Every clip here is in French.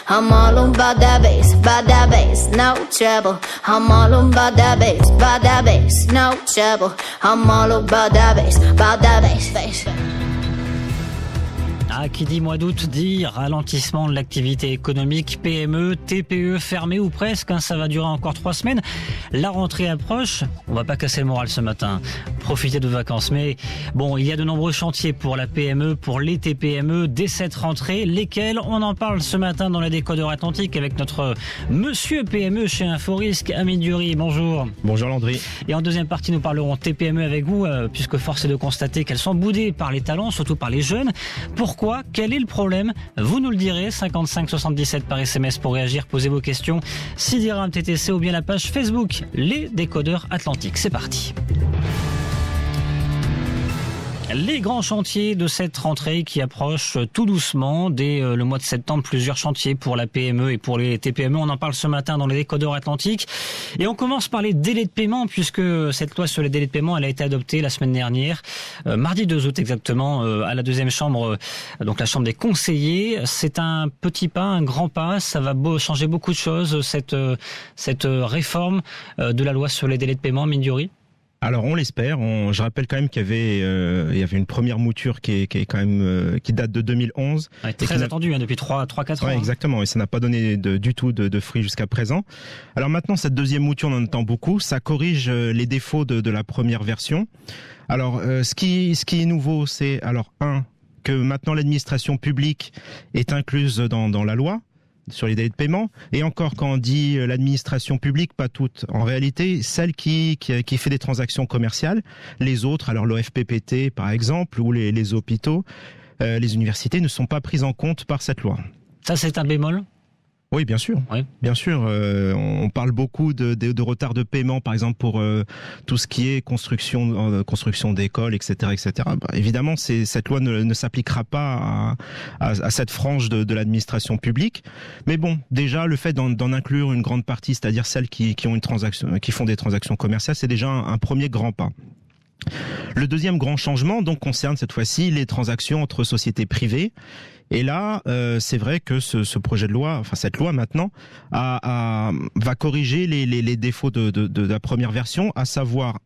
I'm all about that bass, no trouble. I'm all about that bass, no trouble. I'm all about that bass. Ah, qui dit mois d'août dit ralentissement de l'activité économique, PME, TPE fermées ou presque, ça va durer encore 3 semaines. La rentrée approche, on va pas casser le moral ce matin, profiter de vacances. Mais bon, il y a de nombreux chantiers pour la PME, pour les TPME dès cette rentrée, lesquels on en parle ce matin dans les Décodeurs Atlantiques avec notre monsieur PME chez Inforisque, Amine Dury. Bonjour. Bonjour Landry. Et en deuxième partie, nous parlerons TPME avec vous, puisque force est de constater qu'elles sont boudées par les talents, surtout par les jeunes. Pourquoi ? Quel est le problème? Vous nous le direz, 55 77 par SMS pour réagir, posez vos questions. Sidiram TTC ou bien la page Facebook, les Décodeurs Atlantiques. C'est parti. Les grands chantiers de cette rentrée qui approchent tout doucement. Dès le mois de septembre, plusieurs chantiers pour la PME et pour les TPME. On en parle ce matin dans les Décodeurs Atlantiques. Et on commence par les délais de paiement, puisque cette loi sur les délais de paiement, elle a été adoptée la semaine dernière, mardi 2 août exactement, à la deuxième chambre, donc la chambre des conseillers. C'est un petit pas, un grand pas. Ça va changer beaucoup de choses, cette réforme de la loi sur les délais de paiement, Amine Dury. Alors on l'espère. Je rappelle quand même qu'il y avait une première mouture qui date de 2011. Ouais, très attendu depuis 3-4 ans. Ouais, exactement. Et ça n'a pas donné du tout de fruits jusqu'à présent. Alors maintenant, cette deuxième mouture, on en entend beaucoup. Ça corrige les défauts de la première version. Alors ce qui est nouveau, c'est que maintenant l'administration publique est incluse dans la loi sur les délais de paiement. Et encore, quand on dit l'administration publique, pas toute. En réalité, celle qui fait des transactions commerciales, les autres, alors l'OFPPT par exemple, ou les hôpitaux, les universités ne sont pas prises en compte par cette loi. Ça, c'est un bémol ? Oui, bien sûr. Oui. Bien sûr. On parle beaucoup de retard de paiement, par exemple pour tout ce qui est construction d'écoles, etc., etc. Évidemment, cette loi ne s'appliquera pas à cette frange de l'administration publique. Mais bon, déjà le fait d'en inclure une grande partie, c'est-à-dire celles qui font des transactions commerciales, c'est déjà un premier grand pas. Le deuxième grand changement donc concerne cette fois-ci les transactions entre sociétés privées. Et là, c'est vrai que ce projet de loi, enfin cette loi maintenant, va corriger les défauts de la première version, à savoir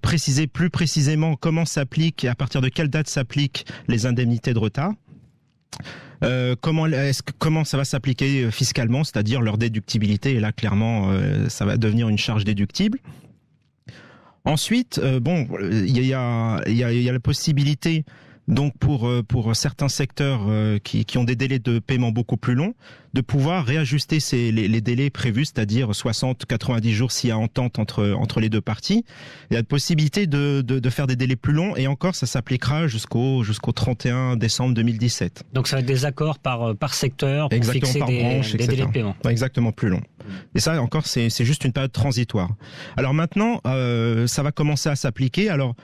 préciser plus précisément comment s'applique et à partir de quelle date s'appliquent les indemnités de retard. Comment ça va s'appliquer fiscalement, c'est-à-dire leur déductibilité. Et là, clairement, ça va devenir une charge déductible. Ensuite, il y a la possibilité, donc pour certains secteurs qui ont des délais de paiement beaucoup plus longs, de pouvoir réajuster les délais prévus, c'est-à-dire 60-90 jours s'il y a entente entre les deux parties. Il y a la possibilité de faire des délais plus longs, et encore ça s'appliquera jusqu'au 31 décembre 2017. Donc ça va être des accords par secteur pour exactement, fixer par branche, des délais de paiement. Exactement, plus longs. Et ça encore c'est juste une période transitoire. Alors maintenant ça va commencer à s'appliquer. Alors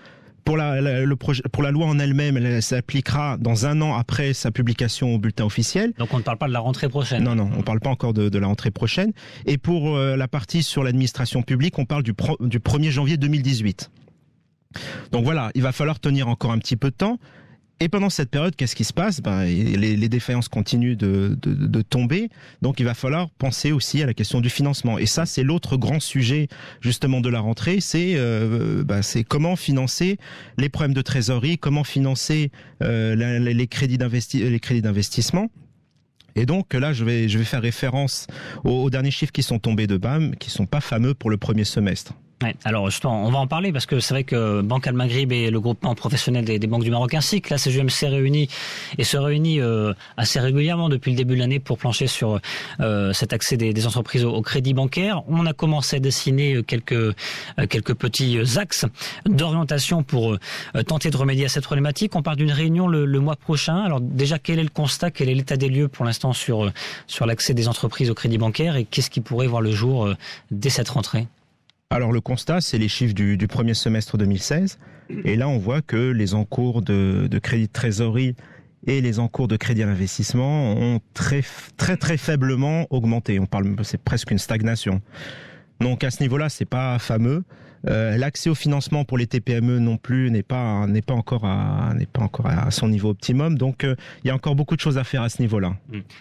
pour la loi en elle-même, elle s'appliquera dans 1 an après sa publication au bulletin officiel. Donc on ne parle pas de la rentrée prochaine. Non, on ne parle pas encore de la rentrée prochaine. Et pour la partie sur l'administration publique, on parle du 1er janvier 2018. Donc voilà, il va falloir tenir encore un petit peu de temps. Et pendant cette période, qu'est-ce qui se passe ? Les défaillances continuent de tomber, donc il va falloir penser aussi à la question du financement. Et ça, c'est l'autre grand sujet justement de la rentrée, c'est comment financer les problèmes de trésorerie, comment financer les crédits d'investissement. Et donc là, je vais faire référence aux derniers chiffres qui sont tombés de BAM, qui sont pas fameux pour le premier semestre. Ouais, alors justement, on va en parler parce que c'est vrai que Banque Al Maghrib et le groupement professionnel des banques du Maroc ainsi que la CGM se réunit assez régulièrement depuis le début de l'année pour plancher sur cet accès des entreprises au crédit bancaire. On a commencé à dessiner quelques petits axes d'orientation pour tenter de remédier à cette problématique. On part d'une réunion le mois prochain. Alors déjà, quel est le constat, quel est l'état des lieux pour l'instant sur l'accès des entreprises au crédit bancaire et qu'est-ce qui pourrait voir le jour dès cette rentrée ? Alors le constat, c'est les chiffres du premier semestre 2016. Et là, on voit que les encours de crédit de trésorerie et les encours de crédit à l'investissement ont très faiblement augmenté. C'est presque une stagnation. Donc à ce niveau-là, c'est pas fameux. L'accès au financement pour les TPME non plus n'est pas encore à son niveau optimum. Donc il y a encore beaucoup de choses à faire à ce niveau-là.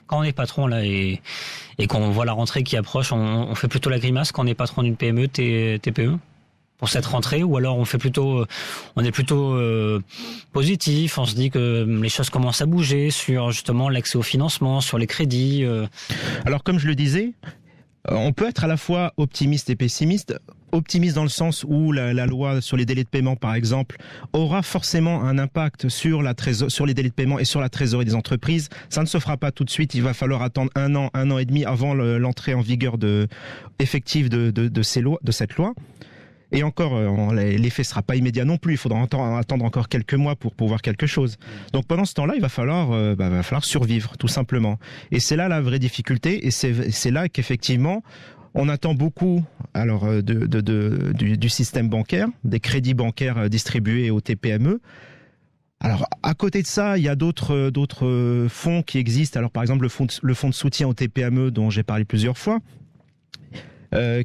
Quand on est patron là et qu'on voit la rentrée qui approche, on fait plutôt la grimace quand on est patron d'une PME, TPE pour cette rentrée, ou alors on est plutôt positif, on se dit que les choses commencent à bouger sur justement l'accès au financement, sur les crédits. Alors comme je le disais, on peut être à la fois optimiste et pessimiste. Optimiste dans le sens où la loi sur les délais de paiement, par exemple, aura forcément un impact sur les délais de paiement et sur la trésorerie des entreprises. Ça ne se fera pas tout de suite. Il va falloir attendre un an et demi avant l'entrée en vigueur effective de cette loi. Et encore, l'effet sera pas immédiat non plus. Il faudra attendre encore quelques mois pour voir quelque chose. Donc pendant ce temps-là, il va falloir survivre, tout simplement. Et c'est là la vraie difficulté. Et c'est là qu'effectivement, on attend beaucoup du système bancaire, des crédits bancaires distribués aux TPME. Alors, à côté de ça, il y a d'autres fonds qui existent. Alors, par exemple, le fonds de soutien aux TPME dont j'ai parlé plusieurs fois,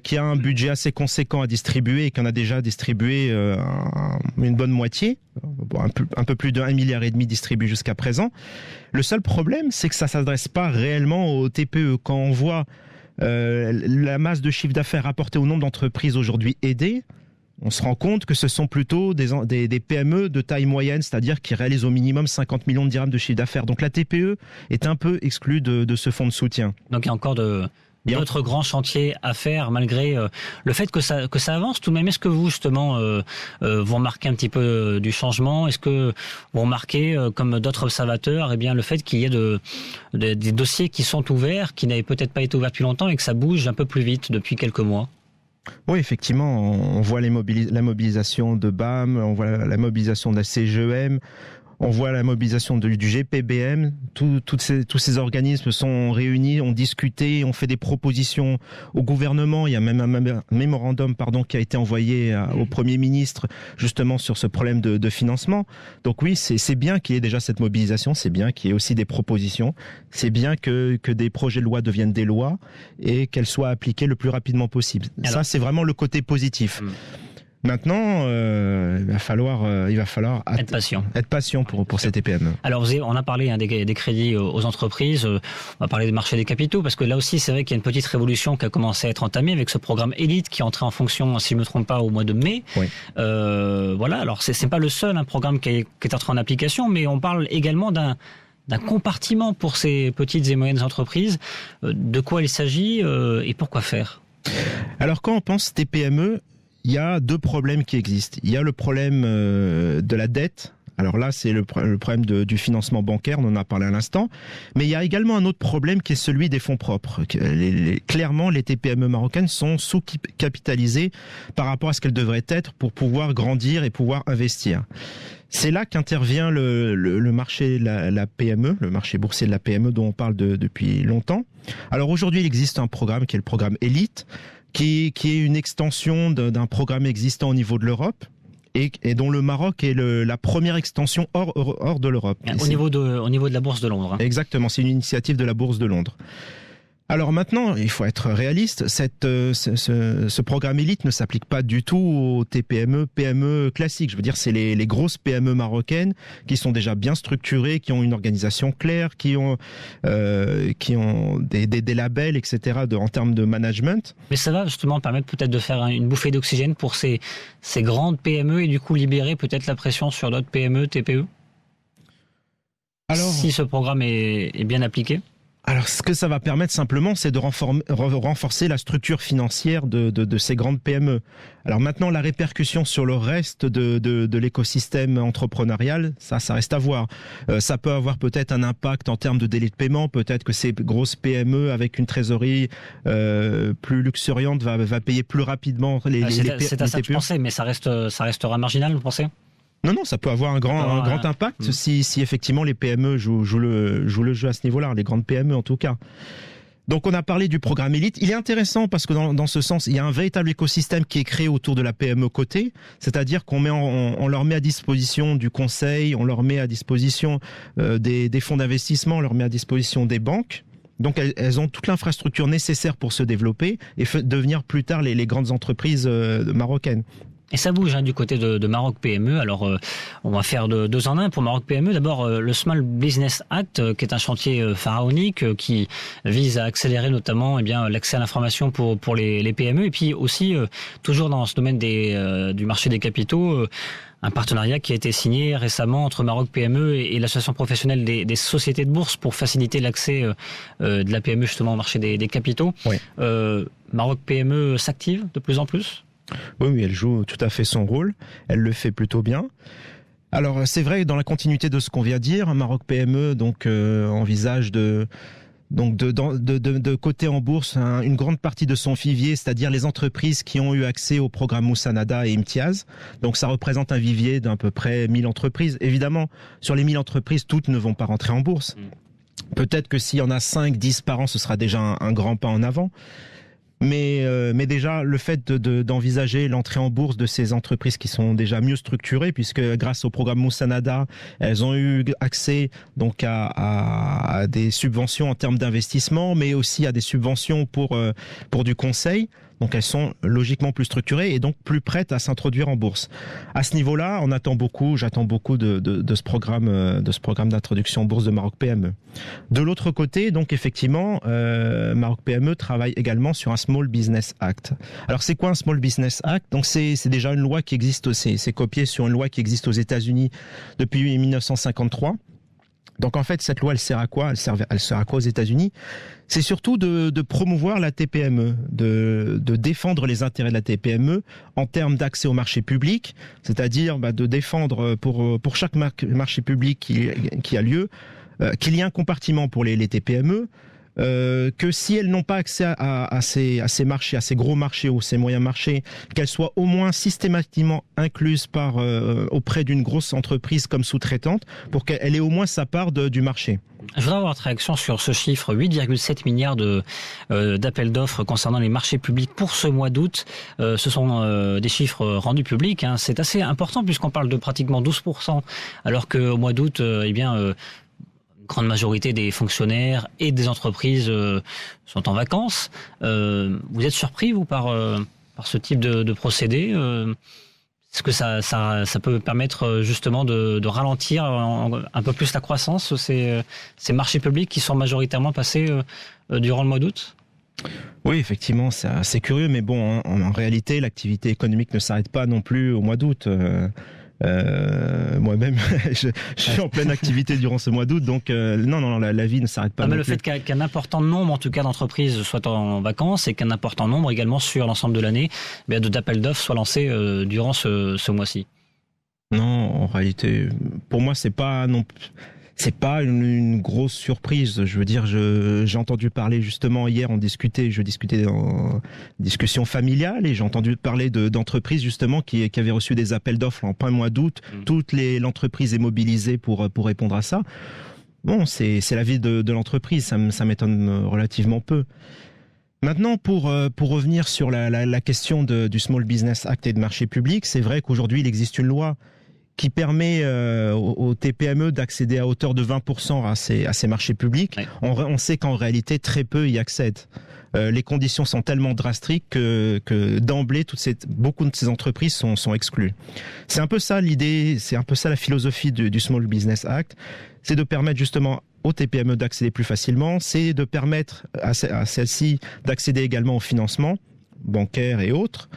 qui a un budget assez conséquent à distribuer et qui en a déjà distribué une bonne moitié, un peu plus d'1,5 milliard distribué jusqu'à présent. Le seul problème, c'est que ça s'adresse pas réellement aux TPE. Quand on voit la masse de chiffre d'affaires rapportée au nombre d'entreprises aujourd'hui aidées, on se rend compte que ce sont plutôt des PME de taille moyenne, c'est-à-dire qui réalisent au minimum 50 millions de dirhams de chiffre d'affaires. Donc la TPE est un peu exclue de ce fonds de soutien. Donc il y a encore d'autres grands chantiers à faire malgré le fait que ça avance tout de même. Est-ce que vous justement vous remarquez un petit peu du changement? Est-ce que vous remarquez comme d'autres observateurs le fait qu'il y ait des dossiers qui sont ouverts, qui n'avaient peut-être pas été ouverts depuis longtemps et que ça bouge un peu plus vite depuis quelques mois? Oui, effectivement, on voit la mobilisation de BAM, on voit la mobilisation de la CGEM, on voit la mobilisation du GPBM. Tous ces organismes sont réunis, ont discuté, ont fait des propositions au gouvernement. Il y a même un mémorandum qui a été envoyé au Premier ministre justement sur ce problème de financement. Donc oui, c'est bien qu'il y ait déjà cette mobilisation, c'est bien qu'il y ait aussi des propositions, c'est bien que des projets de loi deviennent des lois et qu'elles soient appliquées le plus rapidement possible. Alors, ça, c'est vraiment le côté positif. Maintenant, il va falloir être patient pour ces TPME. Alors, on a parlé des crédits aux entreprises, on va parler des marchés des capitaux, parce que là aussi, c'est vrai qu'il y a une petite révolution qui a commencé à être entamée avec ce programme Elite qui est entré en fonction, si je ne me trompe pas, au mois de mai. Oui. Voilà, alors c'est pas le seul programme qui est entré en application, mais on parle également d'un compartiment pour ces petites et moyennes entreprises. De quoi il s'agit et pourquoi faire? Alors, quand on pense TPME, il y a deux problèmes qui existent. Il y a le problème de la dette. Alors là, c'est le problème du financement bancaire, on en a parlé à l'instant. Mais il y a également un autre problème qui est celui des fonds propres. Clairement, les TPME marocaines sont sous-capitalisées par rapport à ce qu'elles devraient être pour pouvoir grandir et pouvoir investir. C'est là qu'intervient le marché de la PME, le marché boursier de la PME dont on parle depuis longtemps. Alors aujourd'hui, il existe un programme qui est le programme Elite, qui est une extension d'un programme existant au niveau de l'Europe et dont le Maroc est la première extension hors de l'Europe. Au niveau de la Bourse de Londres. Exactement, c'est une initiative de la Bourse de Londres. Alors maintenant, il faut être réaliste, ce programme Elite ne s'applique pas du tout aux TPME, PME classiques. Je veux dire, c'est les grosses PME marocaines qui sont déjà bien structurées, qui ont une organisation claire, qui ont des labels, etc. en termes de management. Mais ça va justement permettre peut-être de faire une bouffée d'oxygène pour ces grandes PME et du coup libérer peut-être la pression sur d'autres PME, TPE? Alors, si ce programme est bien appliqué? Alors, ce que ça va permettre simplement, c'est de renforcer la structure financière de ces grandes PME. Alors maintenant, la répercussion sur le reste de l'écosystème entrepreneurial, ça reste à voir. Ça peut avoir peut-être un impact en termes de délai de paiement. Peut-être que ces grosses PME avec une trésorerie plus luxuriante va payer plus rapidement les C'est à ça que je pensais, mais ça restera marginal, vous pensez? Non, ça peut avoir un grand impact si effectivement les PME jouent le jeu à ce niveau-là, les grandes PME en tout cas. Donc on a parlé du programme Elite. Il est intéressant parce que dans ce sens, il y a un véritable écosystème qui est créé autour de la PME cotée, c'est-à-dire qu'on on leur met à disposition du conseil, on leur met à disposition des fonds d'investissement, on leur met à disposition des banques. Donc elles ont toute l'infrastructure nécessaire pour se développer et devenir plus tard les grandes entreprises marocaines. Et ça bouge du côté de Maroc PME. Alors, on va faire deux en un pour Maroc PME. D'abord, le Small Business Act, qui est un chantier pharaonique qui vise à accélérer notamment l'accès à l'information pour les PME. Et puis aussi, toujours dans ce domaine du marché des capitaux, un partenariat qui a été signé récemment entre Maroc PME et l'association professionnelle des sociétés de bourse pour faciliter l'accès de la PME justement au marché des capitaux. Oui. Maroc PME s'active de plus en plus. Oui, elle joue tout à fait son rôle. Elle le fait plutôt bien. Alors, c'est vrai, dans la continuité de ce qu'on vient de dire, Maroc PME envisage de coter en bourse une grande partie de son vivier, c'est-à-dire les entreprises qui ont eu accès au programme Moussanada et Imtiaz. Donc, ça représente un vivier d'à peu près 1000 entreprises. Évidemment, sur les 1000 entreprises, toutes ne vont pas rentrer en bourse. Peut-être que s'il y en a 5, 10 par an, ce sera déjà un grand pas en avant. Mais déjà, le fait d'envisager l'entrée en bourse de ces entreprises qui sont déjà mieux structurées, puisque grâce au programme Moussanada, elles ont eu accès donc à des subventions en termes d'investissement, mais aussi à des subventions pour du conseil. Donc elles sont logiquement plus structurées et donc plus prêtes à s'introduire en bourse. À ce niveau-là, j'attends beaucoup de ce programme d'introduction en bourse de Maroc PME. De l'autre côté, donc effectivement, Maroc PME travaille également sur un Small Business Act. Alors c'est quoi un Small Business Act? Donc c'est déjà une loi qui existe, c'est copié sur une loi qui existe aux États-Unis depuis 1953. Donc en fait, cette loi, elle sert à quoi? Elle sert à quoi aux États-Unis? C'est surtout de promouvoir la TPME, de défendre les intérêts de la TPME en termes d'accès au marché public, c'est-à-dire de défendre pour chaque marché public qui a lieu, qu'il y ait un compartiment pour les TPME, que si elles n'ont pas accès à ces marchés, à ces gros marchés ou ces moyens marchés, qu'elles soient au moins systématiquement incluses auprès d'une grosse entreprise comme sous-traitante pour qu'elle ait au moins sa part du marché. Je voudrais avoir votre réaction sur ce chiffre, 8,7 milliards d'appels d'offres concernant les marchés publics pour ce mois d'août. Ce sont des chiffres rendus publics. C'est assez important puisqu'on parle de pratiquement 12%, alors qu'au mois d'août, grande majorité des fonctionnaires et des entreprises sont en vacances. Vous êtes surpris, vous, par ce type de procédé? Est-ce que ça peut permettre justement de ralentir un peu plus la croissance, ces marchés publics qui sont majoritairement passés durant le mois d'août? Oui, effectivement, c'est assez curieux, mais bon, en réalité, l'activité économique ne s'arrête pas non plus au mois d'août. Moi-même, je suis en pleine activité durant ce mois d'août, donc non, la vie ne s'arrête pas. Mais le fait qu'un important nombre, en tout cas, d'entreprises soient en vacances et qu'un important nombre également sur l'ensemble de l'année, d'appels d'offres soient lancés durant ce mois-ci. Non, en réalité, pour moi, c'est pas une grosse surprise. Je veux dire, j'ai entendu parler justement hier, je discutais en discussion familiale et j'ai entendu parler d'entreprises justement qui avaient reçu des appels d'offres en plein mois d'août. Toute l'entreprise est mobilisée pour répondre à ça. Bon, c'est la vie de l'entreprise, ça m'étonne relativement peu. Maintenant, pour revenir sur la question du Small Business Act et de marché public, c'est vrai qu'aujourd'hui il existe une loi qui permet aux TPME d'accéder à hauteur de 20% à ces marchés publics. Ouais. On sait qu'en réalité, très peu y accèdent. Les conditions sont tellement drastiques que d'emblée, beaucoup de ces entreprises sont exclues. C'est un peu ça l'idée, c'est un peu ça la philosophie du Small Business Act. C'est de permettre justement aux TPME d'accéder plus facilement, c'est de permettre à celles-ci d'accéder également au financement bancaire et autres.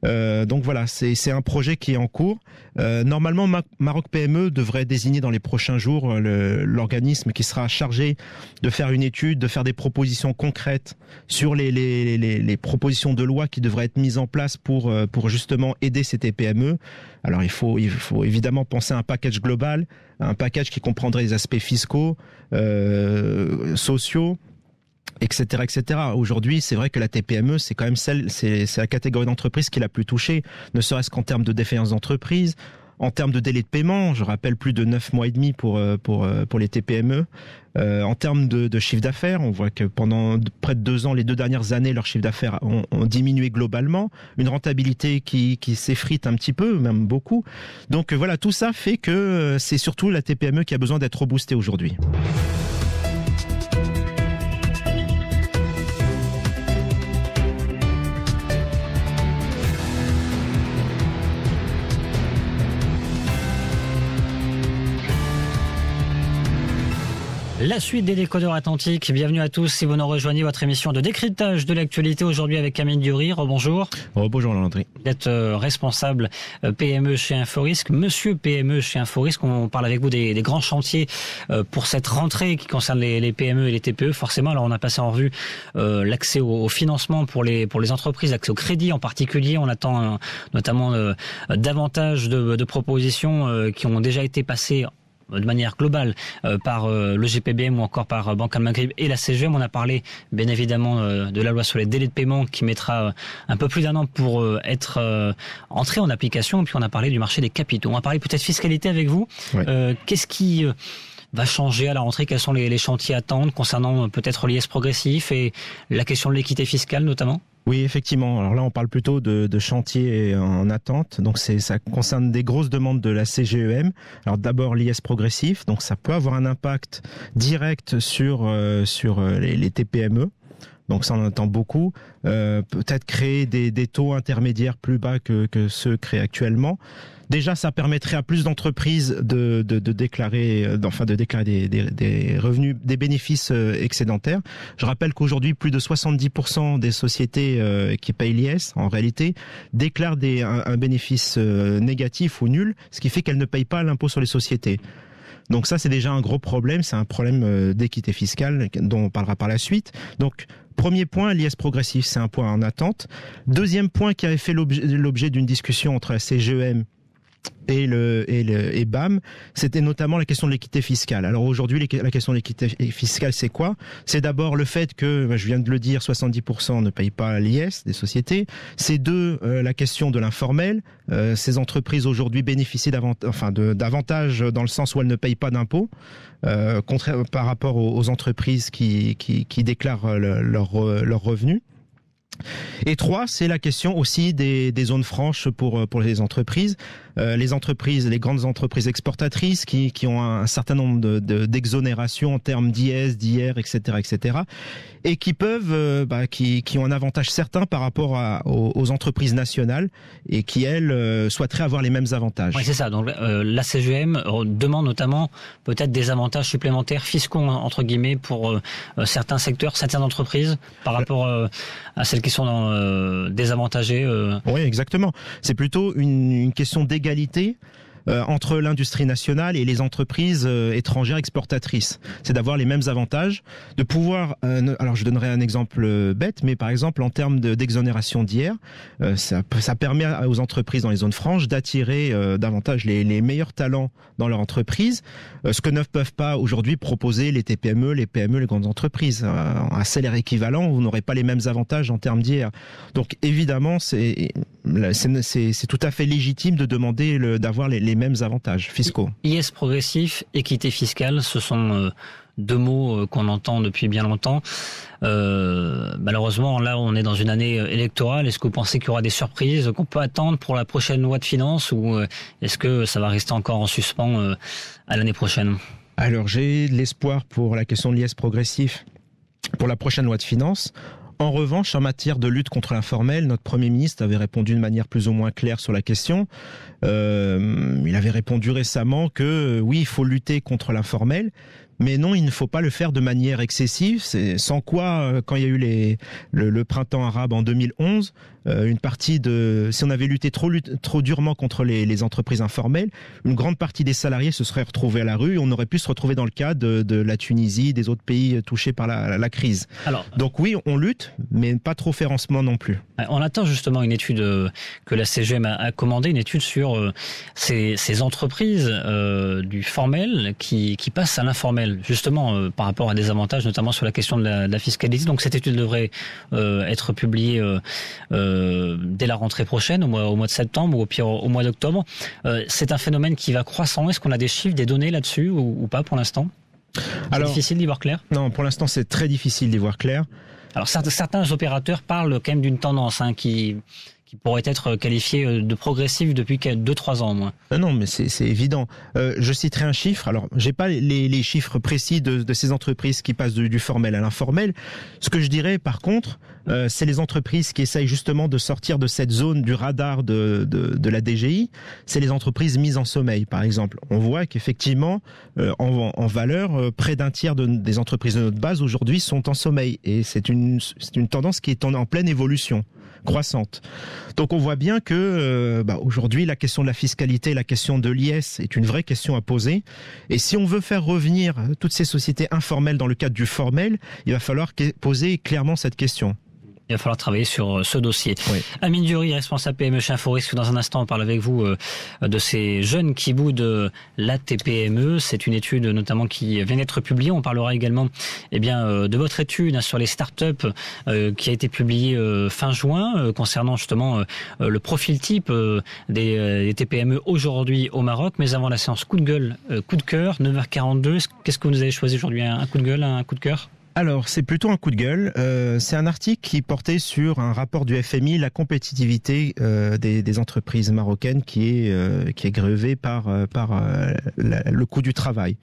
Donc voilà, c'est un projet qui est en cours. Normalement, Maroc PME devrait désigner dans les prochains jours l'organisme qui sera chargé de faire une étude, de faire des propositions concrètes sur les propositions de loi qui devraient être mises en place pour justement aider ces TPME. Alors il faut évidemment penser à un package global, un package qui comprendrait les aspects fiscaux, sociaux, etc., etc. Aujourd'hui, c'est vrai que la TPME, c'est quand même c'est la catégorie d'entreprise qui est la plus touchée, ne serait-ce qu'en termes de défaillance d'entreprise, en termes de délai de paiement, je rappelle plus de 9 mois et demi pour les TPME. En termes de chiffre d'affaires, on voit que pendant près de 2 ans, les 2 dernières années, leur chiffre d'affaires ont diminué globalement. Une rentabilité qui s'effrite un petit peu, même beaucoup. Donc voilà, tout ça fait que c'est surtout la TPME qui a besoin d'être reboostée aujourd'hui. La suite des décodeurs atlantiques. Bienvenue à tous si vous nous rejoignez, votre émission de décryptage de l'actualité aujourd'hui avec Camille Dury. Bonjour. Bonjour Landry. Vous êtes responsable PME chez Inforisque. Monsieur PME chez Inforisque, on parle avec vous des grands chantiers pour cette rentrée qui concerne les PME et les TPE. Forcément, alors on a passé en revue l'accès au financement pour les entreprises, l'accès au crédit en particulier. On attend notamment davantage de propositions qui ont déjà été passées de manière globale par le GPBM ou encore par Banque Almaghrib et la CGM. On a parlé bien évidemment de la loi sur les délais de paiement qui mettra un peu plus d'un an pour être entrée en application. Et puis on a parlé du marché des capitaux. On va parler peut-être fiscalité avec vous. Ouais. Qu'est-ce qui va changer à la rentrée? Quels sont les chantiers à attendre concernant peut-être l'IS progressif et la question de l'équité fiscale notamment? Oui, effectivement. Alors là, on parle plutôt de chantiers en attente. Donc ça concerne des grosses demandes de la CGEM. Alors d'abord l'IS progressif. Donc ça peut avoir un impact direct sur les TPME. Donc ça, on en attend beaucoup. Peut-être créer des taux intermédiaires plus bas que ceux créés actuellement. Déjà, ça permettrait à plus d'entreprises de déclarer des revenus, des bénéfices excédentaires. Je rappelle qu'aujourd'hui, plus de 70% des sociétés qui payent l'IS, en réalité, déclarent un bénéfice négatif ou nul, ce qui fait qu'elles ne payent pas l'impôt sur les sociétés. Donc ça, c'est déjà un gros problème. C'est un problème d'équité fiscale dont on parlera par la suite. Donc, premier point, l'IS progressif, c'est un point en attente. Deuxième point qui avait fait l'objet d'une discussion entre la CGEM et BAM, c'était notamment la question de l'équité fiscale. Alors aujourd'hui, la question de l'équité fiscale, c'est quoi? C'est d'abord le fait que, je viens de le dire, 70% ne payent pas l'IS des sociétés. C'est la question de l'informel. Ces entreprises aujourd'hui bénéficient d'avantages dans le sens où elles ne payent pas d'impôts, contraire par rapport aux entreprises qui déclarent leurs revenus. Et 3, c'est la question aussi des zones franches pour les entreprises. Les grandes entreprises exportatrices qui ont un certain nombre d'exonérations en termes d'IS, d'IR, etc., et qui peuvent, qui ont un avantage certain par rapport aux entreprises nationales et qui elles souhaiteraient avoir les mêmes avantages. Oui, c'est ça. Donc la CGM demande notamment peut-être des avantages supplémentaires fiscaux entre guillemets pour certains secteurs, certaines entreprises par rapport à celles qui sont désavantagées. Oui, exactement. C'est plutôt une question d'égalité entre l'industrie nationale et les entreprises étrangères exportatrices. C'est d'avoir les mêmes avantages, de pouvoir... alors je donnerai un exemple bête, mais par exemple en termes d'exonération d'IR, ça permet aux entreprises dans les zones franches d'attirer davantage les meilleurs talents dans leur entreprise, ce que ne peuvent pas aujourd'hui proposer les TPME, les PME, les grandes entreprises. À salaire équivalent, vous n'aurez pas les mêmes avantages en termes d'IR. Donc évidemment, c'est tout à fait légitime de demander d'avoir les mêmes avantages fiscaux. IS progressif, équité fiscale, ce sont deux mots qu'on entend depuis bien longtemps. Malheureusement, là, on est dans une année électorale. Est-ce que vous pensez qu'il y aura des surprises qu'on peut attendre pour la prochaine loi de finances ou est-ce que ça va rester encore en suspens à l'année prochaine? Alors, j'ai de l'espoir pour la question de l'IS progressif pour la prochaine loi de finances. En revanche, en matière de lutte contre l'informel, notre Premier ministre avait répondu de manière plus ou moins claire sur la question. Il avait répondu récemment que oui, il faut lutter contre l'informel, mais non, il ne faut pas le faire de manière excessive. C'est sans quoi, quand il y a eu le printemps arabe en 2011, si on avait lutté trop durement contre les entreprises informelles, une grande partie des salariés se seraient retrouvés à la rue et on aurait pu se retrouver dans le cas de la Tunisie, des autres pays touchés par la crise. Alors, donc oui, on lutte, mais pas trop faire en ce moment non plus. On attend justement une étude que la CGM a commandée, une étude sur ces entreprises du formel qui passent à l'informel, justement par rapport à des avantages, notamment sur la question de la fiscalité. Donc cette étude devrait être publiée dès la rentrée prochaine, au mois de septembre ou au pire au mois d'octobre. C'est un phénomène qui va croissant. Est-ce qu'on a des chiffres, des données là-dessus ou pas pour l'instant? C'est difficile d'y voir clair? Non, pour l'instant c'est très difficile d'y voir clair. Alors certains opérateurs parlent quand même d'une tendance qui qui pourrait être qualifiée de progressive depuis 2-3 ans au moins. Non, mais c'est évident. Je citerai un chiffre. Alors, j'ai pas les chiffres précis de ces entreprises qui passent du formel à l'informel. Ce que je dirais, par contre, c'est les entreprises qui essayent justement de sortir de cette zone du radar de la DGI. C'est les entreprises mises en sommeil, par exemple. On voit qu'effectivement, en valeur, près d'un tiers des entreprises de notre base aujourd'hui sont en sommeil. Et c'est une tendance qui est en pleine évolution, croissante. Donc on voit bien que aujourd'hui la question de la fiscalité, la question de l'IS est une vraie question à poser. Et si on veut faire revenir toutes ces sociétés informelles dans le cadre du formel, il va falloir poser clairement cette question. Il va falloir travailler sur ce dossier. Oui. Amine Dury, responsable PME chez Inforisque. Dans un instant, on parle avec vous de ces jeunes qui boudent la TPME. C'est une étude notamment qui vient d'être publiée. On parlera également de votre étude sur les startups qui a été publiée fin juin concernant justement le profil type des TPME aujourd'hui au Maroc. Mais avant la séance coup de gueule, coup de cœur, 9h42. Qu'est-ce que vous nous avez choisi aujourd'hui? Un coup de gueule, un coup de cœur? Alors, c'est plutôt un coup de gueule. C'est un article qui portait sur un rapport du FMI, la compétitivité des entreprises marocaines qui est grevée par le coût du travail.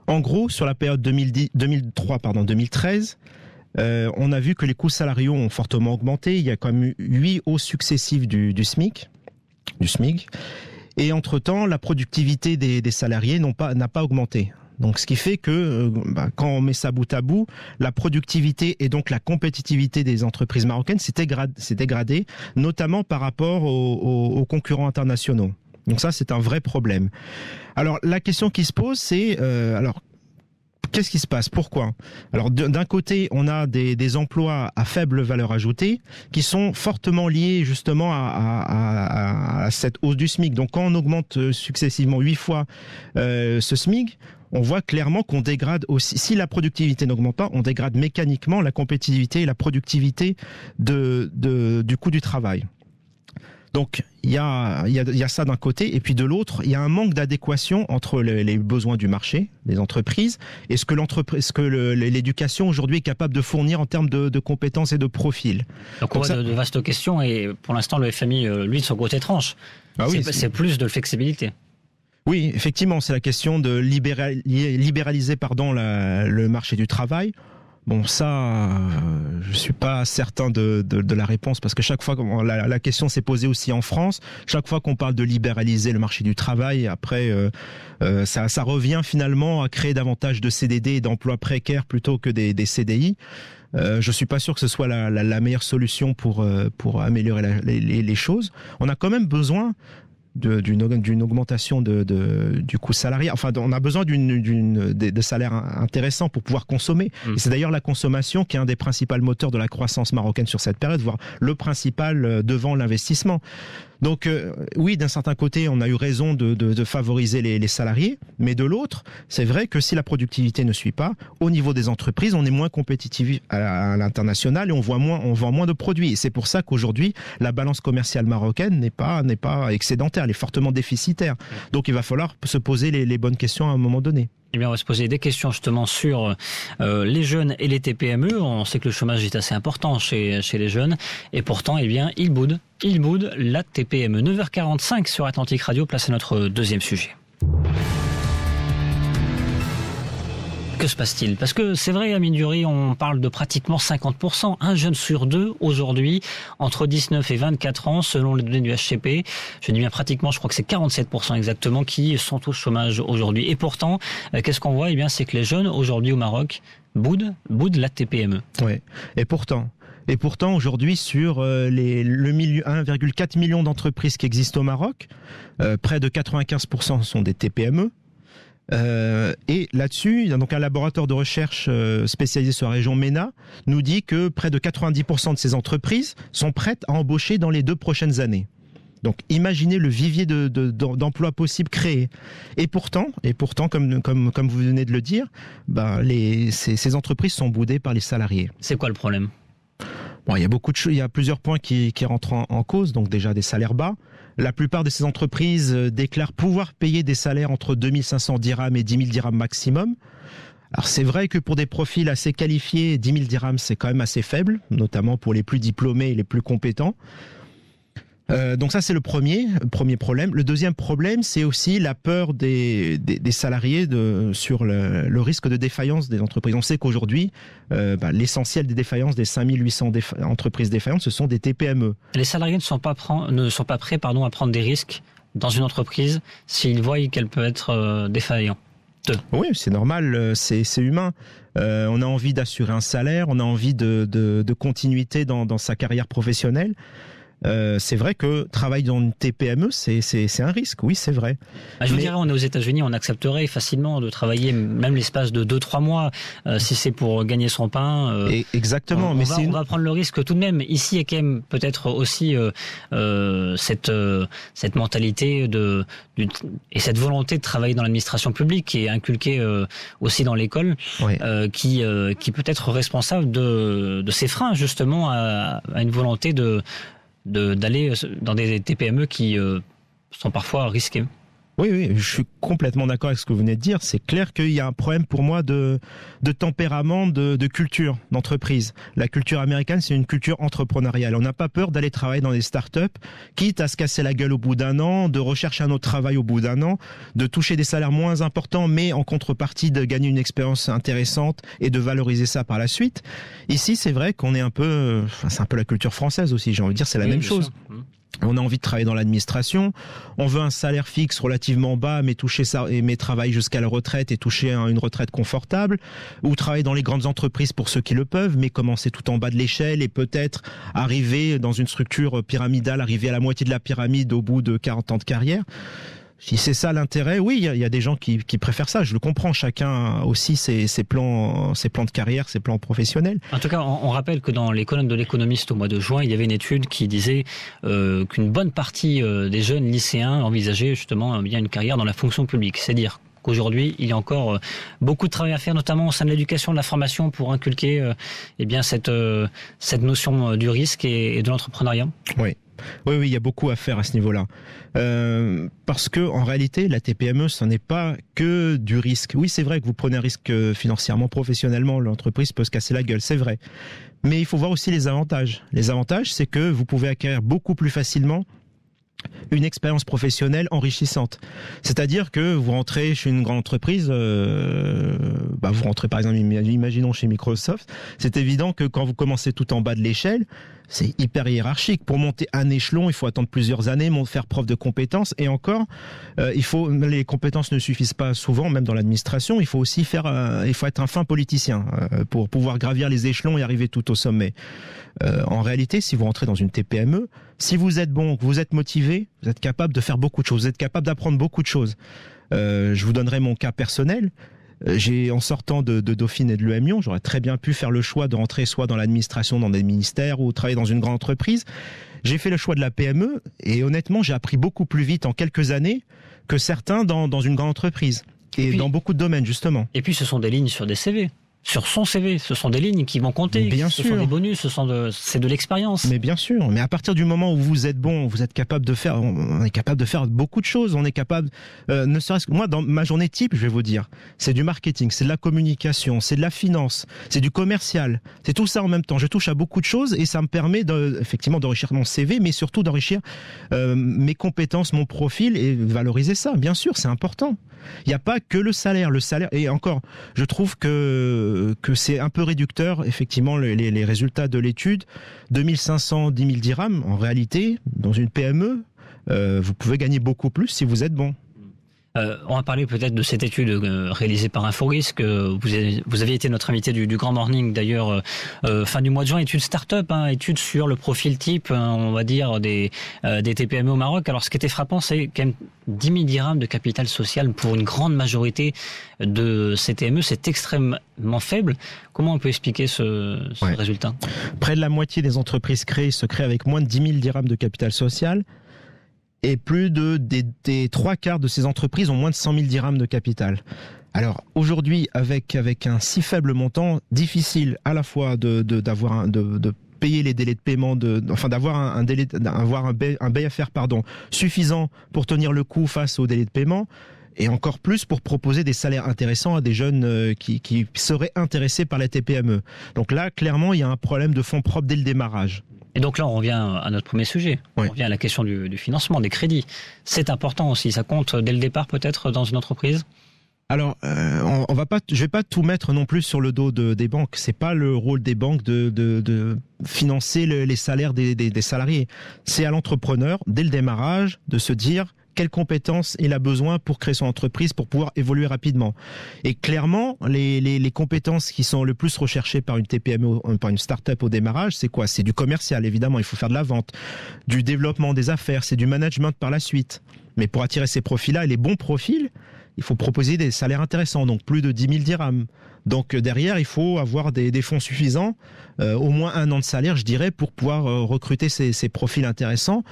En gros, sur la période 2013, on a vu que les coûts salariaux ont fortement augmenté. Il y a quand même eu 8 hausses successives du SMIC. Et entre-temps, la productivité des salariés n'a pas augmenté. Donc, ce qui fait que quand on met ça bout à bout, la productivité et donc la compétitivité des entreprises marocaines s'est dégradée, notamment par rapport aux concurrents internationaux. Donc ça, c'est un vrai problème. Alors, la question qui se pose, c'est qu'est-ce qui se passe? Pourquoi? Alors, d'un côté, on a des emplois à faible valeur ajoutée qui sont fortement liés justement à cette hausse du SMIC. Donc, quand on augmente successivement 8 fois ce SMIC, on voit clairement qu'on dégrade aussi, si la productivité n'augmente pas, on dégrade mécaniquement la compétitivité et la productivité du coût du travail. Donc, il y a ça d'un côté, et puis de l'autre, il y a un manque d'adéquation entre les besoins du marché, des entreprises, et ce que l'éducation aujourd'hui est capable de fournir en termes de compétences et de profils. Donc on voit de vastes questions, et pour l'instant, le FMI, lui, de son côté, tranche. Ah oui, c'est plus de flexibilité. Oui, effectivement, c'est la question de libéraliser le marché du travail. Bon, ça, je suis pas certain de la réponse, parce que chaque fois la question s'est posée aussi en France, chaque fois qu'on parle de libéraliser le marché du travail, après ça revient finalement à créer davantage de CDD et d'emplois précaires plutôt que des CDI. Je suis pas sûr que ce soit la meilleure solution pour améliorer les choses. On a quand même besoin d'une augmentation du coût salarial. Enfin, on a besoin de salaires intéressants pour pouvoir consommer. Et c'est d'ailleurs la consommation qui est un des principaux moteurs de la croissance marocaine sur cette période, voire le principal devant l'investissement. Donc oui, d'un certain côté, on a eu raison de favoriser les salariés, mais de l'autre, c'est vrai que si la productivité ne suit pas, au niveau des entreprises, on est moins compétitif à l'international et on vend moins de produits. Et c'est pour ça qu'aujourd'hui, la balance commerciale marocaine n'est pas excédentaire, elle est fortement déficitaire. Donc il va falloir se poser les bonnes questions à un moment donné. Eh bien, on va se poser des questions justement sur les jeunes et les TPME. On sait que le chômage est assez important chez les jeunes. Et pourtant, eh bien, ils boudent la TPME. 9h45 sur Atlantique Radio, place à notre deuxième sujet. Que se passe-t-il? Parce que c'est vrai, Amine Dury, on parle de pratiquement 50%. Un jeune sur deux aujourd'hui, entre 19 et 24 ans, selon les données du HCP. Je dis bien pratiquement, je crois que c'est 47% exactement qui sont au chômage aujourd'hui. Et pourtant, qu'est-ce qu'on voit? Eh bien, c'est que les jeunes aujourd'hui au Maroc boudent la TPME. Oui. Et pourtant, aujourd'hui, sur le 1,4 million d'entreprises qui existent au Maroc, près de 95% sont des TPME. Et là-dessus, il y a donc un laboratoire de recherche spécialisé sur la région MENA nous dit que près de 90% de ces entreprises sont prêtes à embaucher dans les 2 prochaines années. Donc, imaginez le vivier d'emplois possibles créés. Et pourtant, comme vous venez de le dire, ces entreprises sont boudées par les salariés. C'est quoi le problème? Bon, il y a plusieurs points qui rentrent en cause. Donc déjà des salaires bas. La plupart de ces entreprises déclarent pouvoir payer des salaires entre 2500 dirhams et 10 000 dirhams maximum. Alors c'est vrai que pour des profils assez qualifiés, 10 000 dirhams c'est quand même assez faible, notamment pour les plus diplômés et les plus compétents. Donc ça c'est le premier problème. Le deuxième problème, c'est aussi la peur des salariés sur le risque de défaillance des entreprises. On sait qu'aujourd'hui, l'essentiel des défaillances, des 5800 entreprises défaillantes, ce sont des TPME. Les salariés ne sont pas prêts à prendre des risques dans une entreprise s'ils voient qu'elle peut être défaillante. Oui, c'est normal, c'est humain. On a envie d'assurer un salaire, on a envie de continuité dans sa carrière professionnelle. C'est vrai que travailler dans une TPME, c'est un risque, oui, c'est vrai. Je vous dirais, on est aux États-Unis, on accepterait facilement de travailler même l'espace de 2-3 mois si c'est pour gagner son pain. Exactement, on va prendre le risque tout de même. Ici, il y a quand même peut-être aussi cette mentalité et cette volonté de travailler dans l'administration publique qui est inculquée aussi dans l'école, oui. qui peut être responsable de ces freins justement à une volonté d'aller dans des TPME qui sont parfois risquées. Oui, je suis complètement d'accord avec ce que vous venez de dire. C'est clair qu'il y a un problème pour moi de tempérament, de culture d'entreprise. La culture américaine, c'est une culture entrepreneuriale. On n'a pas peur d'aller travailler dans des startups, quitte à se casser la gueule au bout d'un an, de rechercher un autre travail au bout d'un an, de toucher des salaires moins importants, mais en contrepartie de gagner une expérience intéressante et de valoriser ça par la suite. Ici, c'est vrai qu'on est c'est un peu la culture française aussi, j'ai envie de dire, c'est la même chose. On a envie de travailler dans l'administration, on veut un salaire fixe relativement bas, mais travailler jusqu'à la retraite et toucher une retraite confortable, ou travailler dans les grandes entreprises pour ceux qui le peuvent, mais commencer tout en bas de l'échelle et peut-être arriver dans une structure pyramidale, arriver à la moitié de la pyramide au bout de 40 ans de carrière. Si c'est ça l'intérêt, oui, il y a des gens qui préfèrent ça. Je le comprends. Chacun a aussi ses plans de carrière, ses plans professionnels. En tout cas, on rappelle que dans les colonnes de l'Économiste au mois de juin, il y avait une étude qui disait qu'une bonne partie des jeunes lycéens envisageaient justement bien une carrière dans la fonction publique. C'est-à-dire qu'aujourd'hui, il y a encore beaucoup de travail à faire, notamment au sein de l'éducation, de la formation, pour inculquer cette notion du risque et de l'entrepreneuriat. Oui, il y a beaucoup à faire à ce niveau-là. Parce que en réalité, la TPME, ce n'est pas que du risque. Oui, c'est vrai que vous prenez un risque financièrement, professionnellement, l'entreprise peut se casser la gueule, c'est vrai. Mais il faut voir aussi les avantages. Les avantages, c'est que vous pouvez acquérir beaucoup plus facilement une expérience professionnelle enrichissante. C'est-à-dire que vous rentrez chez une grande entreprise, vous rentrez par exemple, imaginons chez Microsoft, c'est évident que quand vous commencez tout en bas de l'échelle, c'est hyper hiérarchique. Pour monter un échelon, il faut attendre plusieurs années, faire preuve de compétences, et encore, les compétences ne suffisent pas souvent, même dans l'administration, il faut aussi être un fin politicien pour pouvoir gravir les échelons et arriver tout au sommet. En réalité, si vous rentrez dans une TPME, si vous êtes bon, que vous êtes motivé, vous êtes capable de faire beaucoup de choses, vous êtes capable d'apprendre beaucoup de choses. Je vous donnerai mon cas personnel. En sortant de Dauphine et de l'EM Lyon, j'aurais très bien pu faire le choix de rentrer soit dans l'administration, dans des ministères, ou travailler dans une grande entreprise. J'ai fait le choix de la PME, et honnêtement, j'ai appris beaucoup plus vite en quelques années que certains dans une grande entreprise. Et puis, dans beaucoup de domaines, justement. Et puis, ce sont des lignes sur des CV. Sur son CV, ce sont des lignes qui vont compter, ce sont des bonus, c'est de l'expérience. Mais bien sûr, mais à partir du moment où vous êtes bon, vous êtes capable de faire, on est capable de faire beaucoup de choses, on est capable, ne serait-ce que moi, dans ma journée type, je vais vous dire, c'est du marketing, c'est de la communication, c'est de la finance, c'est du commercial, c'est tout ça en même temps. Je touche à beaucoup de choses et ça me permet effectivement d'enrichir mon CV, mais surtout d'enrichir mes compétences, mon profil et valoriser ça. Bien sûr, c'est important. Il n'y a pas que le salaire, et encore, je trouve que c'est un peu réducteur, effectivement, les résultats de l'étude. 2500, 10 000 dirhams, en réalité, dans une PME, vous pouvez gagner beaucoup plus si vous êtes bon. On va parler peut-être de cette étude réalisée par InfoRisque. Vous aviez été notre invité du Grand Morning d'ailleurs fin du mois de juin, étude start-up, étude sur le profil type, on va dire, des TPME au Maroc. Alors ce qui était frappant, c'est quand même 10 000 dirhams de capital social pour une grande majorité de ces TPME, c'est extrêmement faible. Comment on peut expliquer ce résultat ? Près de la moitié des entreprises créées se créent avec moins de 10 000 dirhams de capital social. Et plus des 3/4 de ces entreprises ont moins de 100 000 dirhams de capital. Alors aujourd'hui, avec un si faible montant, difficile à la fois de payer les délais de paiement, d'avoir un BFR suffisant pour tenir le coup face aux délais de paiement, et encore plus pour proposer des salaires intéressants à des jeunes qui seraient intéressés par la TPME. Donc là, clairement, il y a un problème de fonds propres dès le démarrage. Et donc là, on revient à notre premier sujet. Oui. On revient à la question du financement, des crédits. C'est important aussi. Ça compte dès le départ peut-être dans une entreprise ? Alors, je vais pas tout mettre non plus sur le dos des banques. C'est pas le rôle des banques de financer les salaires des salariés. C'est à l'entrepreneur, dès le démarrage, de se dire quelles compétences il a besoin pour créer son entreprise, pour pouvoir évoluer rapidement. Et clairement, les compétences qui sont le plus recherchées par une TPME, par une start-up au démarrage, c'est quoi ? C'est du commercial, évidemment, il faut faire de la vente, du développement des affaires, c'est du management par la suite. Mais pour attirer ces profils-là et les bons profils, il faut proposer des salaires intéressants, donc plus de 10 000 dirhams. Donc derrière, il faut avoir des fonds suffisants, au moins 1 an de salaire, je dirais, pour pouvoir recruter ces profils intéressants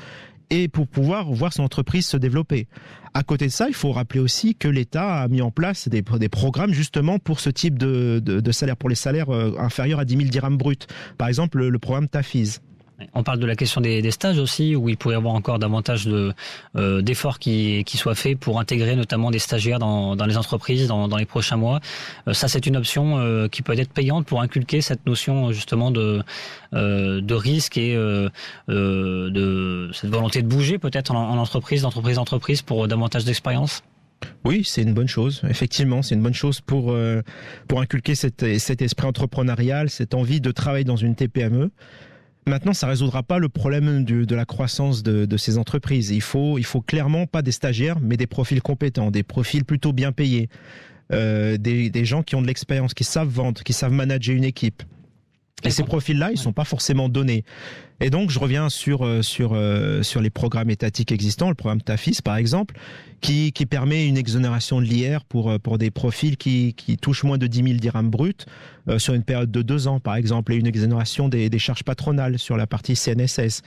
et pour pouvoir voir son entreprise se développer. À côté de ça, il faut rappeler aussi que l'État a mis en place des programmes justement pour ce type de salaire, pour les salaires inférieurs à 10 000 dirhams bruts. Par exemple, le programme TAFIS. On parle de la question des stages aussi, où il pourrait y avoir encore davantage d'efforts qui soient faits pour intégrer notamment des stagiaires dans les entreprises dans les prochains mois. Ça, c'est une option qui peut être payante pour inculquer cette notion justement de risque et de cette volonté de bouger peut-être en entreprise, d'entreprise pour davantage d'expérience. Oui, c'est une bonne chose. Effectivement, c'est une bonne chose pour inculquer cet esprit entrepreneurial, cette envie de travailler dans une TPME. Maintenant, ça résoudra pas le problème de la croissance de ces entreprises. Il faut clairement pas des stagiaires, mais des profils compétents, des profils plutôt bien payés, des gens qui ont de l'expérience, qui savent vendre, qui savent manager une équipe. Et ces profils-là, ils sont pas forcément donnés. Et donc, je reviens sur les programmes étatiques existants, le programme TAFIS par exemple, qui permet une exonération de l'IR pour des profils qui touchent moins de 10 000 dirhams bruts sur une période de 2 ans par exemple, et une exonération des charges patronales sur la partie CNSS.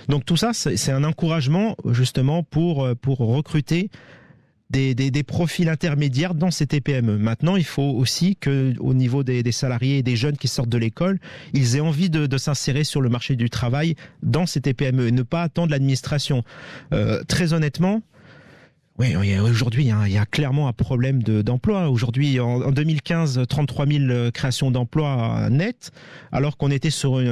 Donc tout ça, c'est un encouragement justement pour recruter des profils intermédiaires dans ces TPME. Maintenant, il faut aussi que, au niveau des salariés et des jeunes qui sortent de l'école, ils aient envie de s'insérer sur le marché du travail dans ces TPME et ne pas attendre l'administration. Très honnêtement, oui, aujourd'hui, il y a clairement un problème d'emploi. Aujourd'hui, en 2015, 33 000 créations d'emplois nettes, alors qu'on était sur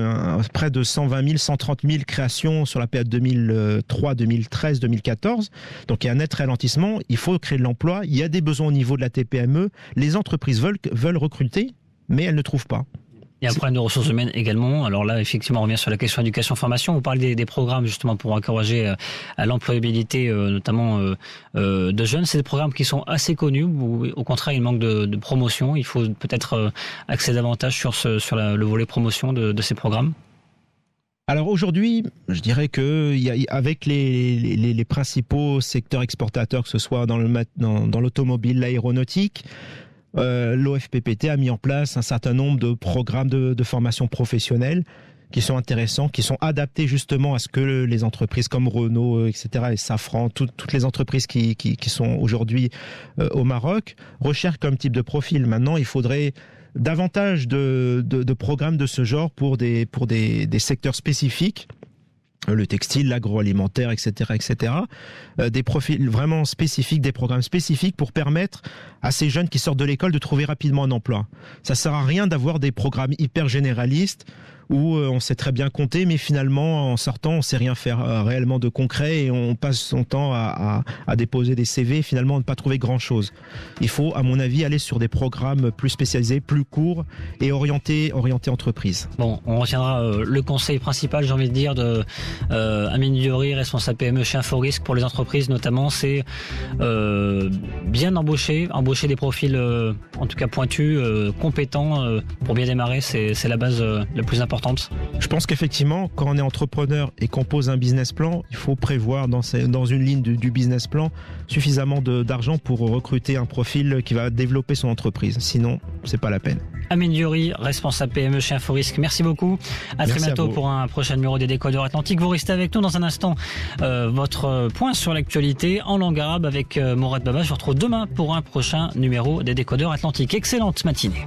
près de 120 000, 130 000 créations sur la période 2003, 2013, 2014. Donc, il y a un net ralentissement. Il faut créer de l'emploi. Il y a des besoins au niveau de la TPME. Les entreprises veulent recruter, mais elles ne trouvent pas. Il y a un problème de ressources humaines également. Alors là, effectivement, on revient sur la question éducation-formation. Vous parlez des programmes justement pour encourager à l'employabilité, notamment de jeunes. C'est des programmes qui sont assez connus ou au contraire, il manque de promotion. Il faut peut-être axer davantage sur le volet promotion de ces programmes. Alors aujourd'hui, je dirais que avec les principaux secteurs exportateurs, que ce soit dans l'automobile, l'aéronautique, l'OFPPT a mis en place un certain nombre de programmes de formation professionnelle qui sont intéressants, qui sont adaptés justement à ce que les entreprises comme Renault, etc., et Safran, toutes les entreprises qui sont aujourd'hui au Maroc, recherchent comme type de profil. Maintenant, il faudrait davantage de programmes de ce genre pour des secteurs spécifiques, le textile, l'agroalimentaire, etc., des profils vraiment spécifiques, des programmes spécifiques pour permettre à ces jeunes qui sortent de l'école de trouver rapidement un emploi. Ça sert à rien d'avoir des programmes hyper généralistes où on sait très bien compter, mais finalement, en sortant, on sait rien faire réellement de concret et on passe son temps à déposer des CV et finalement ne pas trouver grand-chose. Il faut, à mon avis, aller sur des programmes plus spécialisés, plus courts et orientés entreprise. Bon, on retiendra le conseil principal, j'ai envie de dire, de Amine Diori, responsable PME chez Inforisque pour les entreprises notamment, c'est bien embaucher des profils en tout cas pointus, compétents pour bien démarrer, c'est la base la plus importante. Je pense qu'effectivement, quand on est entrepreneur et qu'on pose un business plan, il faut prévoir dans une ligne du business plan suffisamment d'argent pour recruter un profil qui va développer son entreprise. Sinon, c'est pas la peine. Amine Diori, responsable PME chez Inforisque. Merci beaucoup. À très bientôt pour un prochain numéro des Décodeurs Atlantiques. Vous restez avec nous dans un instant. Votre point sur l'actualité en langue arabe avec Morad Baba. Je vous retrouve demain pour un prochain numéro des Décodeurs Atlantiques. Excellente matinée.